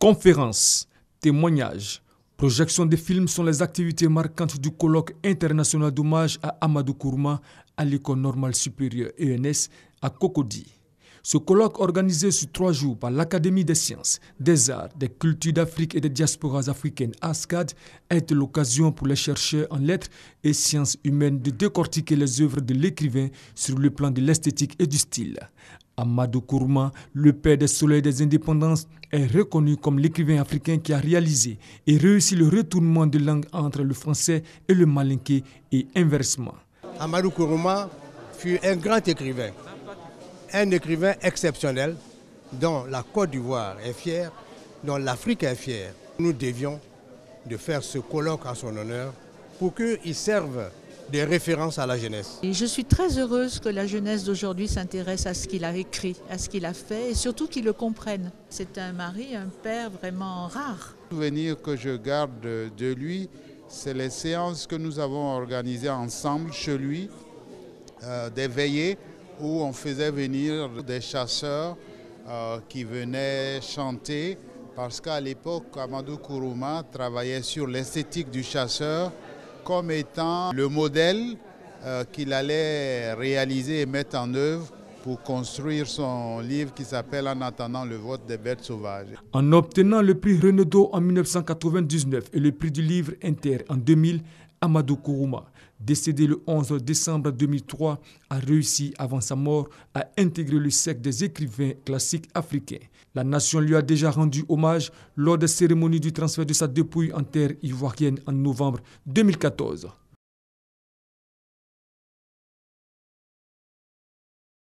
Conférences, témoignages, projections de films sont les activités marquantes du colloque international d'hommage à Amadou Kourouma à l'École normale supérieure ENS à Cocody. Ce colloque organisé sur 3 jours par l'Académie des sciences, des arts, des cultures d'Afrique et des diasporas africaines ASCAD a été l'occasion pour les chercheurs en lettres et sciences humaines de décortiquer les œuvres de l'écrivain sur le plan de l'esthétique et du style. Amadou Kourouma, le père des soleils des indépendances, est reconnu comme l'écrivain africain qui a réalisé et réussi le retournement de langue entre le français et le malinké et inversement. Amadou Kourouma fut un grand écrivain exceptionnel dont la Côte d'Ivoire est fière, dont l'Afrique est fière. Nous devions de faire ce colloque en son honneur pour qu'il serve de référence à la jeunesse. Et je suis très heureuse que la jeunesse d'aujourd'hui s'intéresse à ce qu'il a écrit, à ce qu'il a fait et surtout qu'ils le comprennent. C'est un mari, un père vraiment rare. Le souvenir que je garde de lui, c'est les séances que nous avons organisées ensemble chez lui, des veillées où on faisait venir des chasseurs qui venaient chanter parce qu'à l'époque, Amadou Kourouma travaillait sur l'esthétique du chasseur comme étant le modèle qu'il allait réaliser et mettre en œuvre pour construire son livre qui s'appelle « En attendant le vote des bêtes sauvages ». En obtenant le prix Renaudot en 1999 et le prix du livre Inter en 2000, Amadou Kourouma, décédé le 11 décembre 2003, a réussi avant sa mort à intégrer le cercle des écrivains classiques africains. La nation lui a déjà rendu hommage lors des cérémonies du transfert de sa dépouille en terre ivoirienne en novembre 2014.